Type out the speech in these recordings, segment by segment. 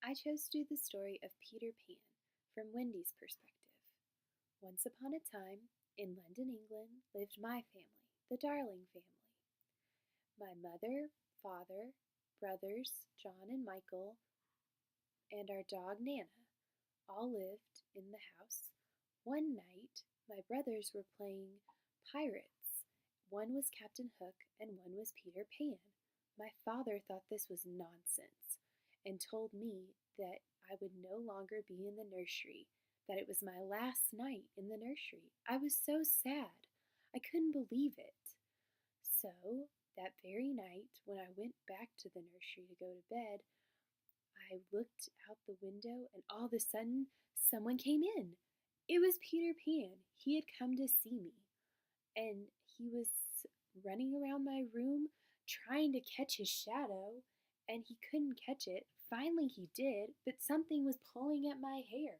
I chose to do the story of Peter Pan from Wendy's perspective. Once upon a time, in London, England, lived my family, the Darling family. My mother, father, brothers, John and Michael, and our dog Nana all lived in the house. One night, my brothers were playing pirates. One was Captain Hook and one was Peter Pan. My father thought this was nonsense and told me that I would no longer be in the nursery, that it was my last night in the nursery. I was so sad. I couldn't believe it. So, that very night, when I went back to the nursery to go to bed, I looked out the window and all of a sudden someone came in. It was Peter Pan. He had come to see me and he was running around my room trying to catch his shadow and he couldn't catch it. Finally, he did, but something was pulling at my hair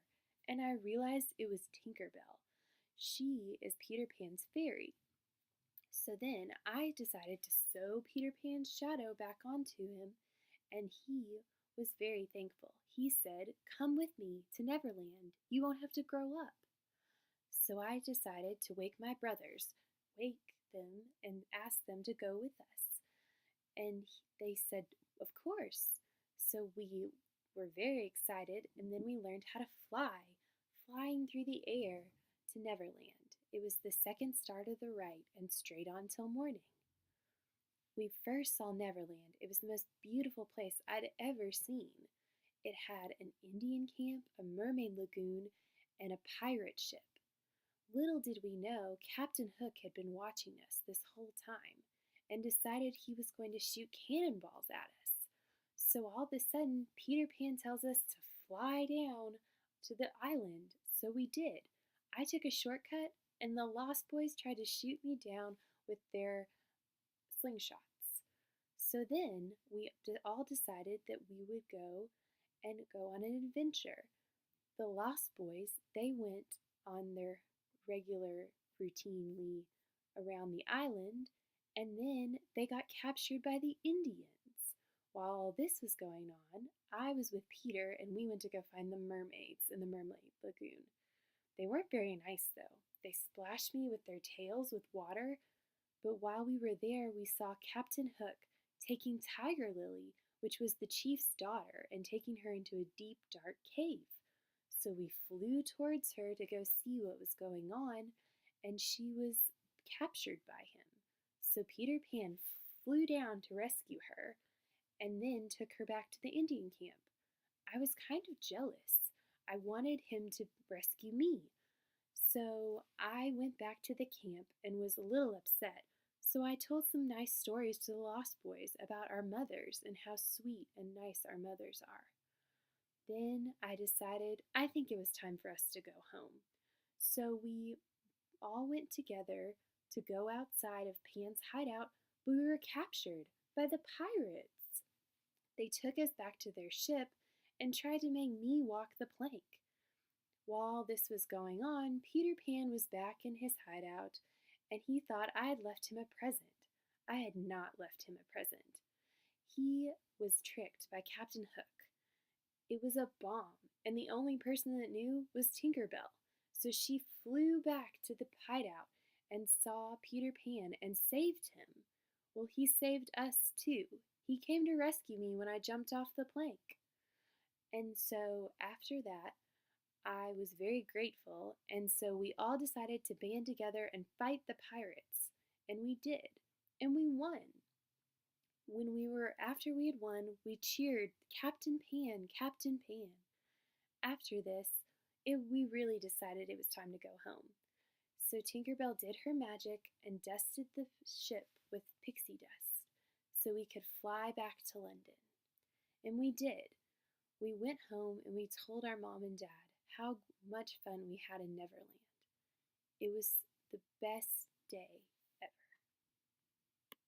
and I realized it was Tinkerbell. She is Peter Pan's fairy. So then I decided to sew Peter Pan's shadow back onto him and he was very thankful. He said, "Come with me to Neverland. You won't have to grow up." So I decided to wake my brothers, wake them, and ask them to go with us. And they said, "Of course." So we were very excited, and then we learned how to fly, flying through the air to Neverland. It was the second start of the ride and straight on till morning. We first saw Neverland. It was the most beautiful place I'd ever seen. It had an Indian camp, a mermaid lagoon, and a pirate ship. Little did we know Captain Hook had been watching us this whole time and decided he was going to shoot cannonballs at us. So all of a sudden, Peter Pan tells us to fly down to the island. So we did. I took a shortcut, and the Lost Boys tried to shoot me down with their slingshots. So then we all decided that we would go on an adventure. The Lost Boys, they went on their regular routinely around the island and then they got captured by the Indians. While all this was going on, I was with Peter and we went to go find the mermaids in the mermaid lagoon. They weren't very nice though. They splashed me with their tails with water, but while we were there, we saw Captain Hook taking Tiger Lily, which was the chief's daughter, and taking her into a deep, dark cave. So we flew towards her to go see what was going on, and she was captured by him. So Peter Pan flew down to rescue her and then took her back to the Indian camp. I was kind of jealous. I wanted him to rescue me. So I went back to the camp and was a little upset. So I told some nice stories to the Lost Boys about our mothers and how sweet and nice our mothers are. Then I decided I think it was time for us to go home. So we all went together to go outside of Pan's hideout, but we were captured by the pirates. They took us back to their ship and tried to make me walk the plank. While this was going on, Peter Pan was back in his hideout and he thought I had left him a present. I had not left him a present. He was tricked by Captain Hook. It was a bomb, and the only person that knew was Tinkerbell. So she flew back to the hideout and saw Peter Pan and saved him. Well, he saved us too. He came to rescue me when I jumped off the plank. And so after that, I was very grateful, and so we all decided to band together and fight the pirates. And we did. And we won. After we had won, we cheered, "Captain Pan, Captain Pan." After this, we really decided it was time to go home. So Tinkerbell did her magic and dusted the ship with pixie dust so we could fly back to London. And we did. We went home and we told our mom and dad how much fun we had in Neverland. It was the best day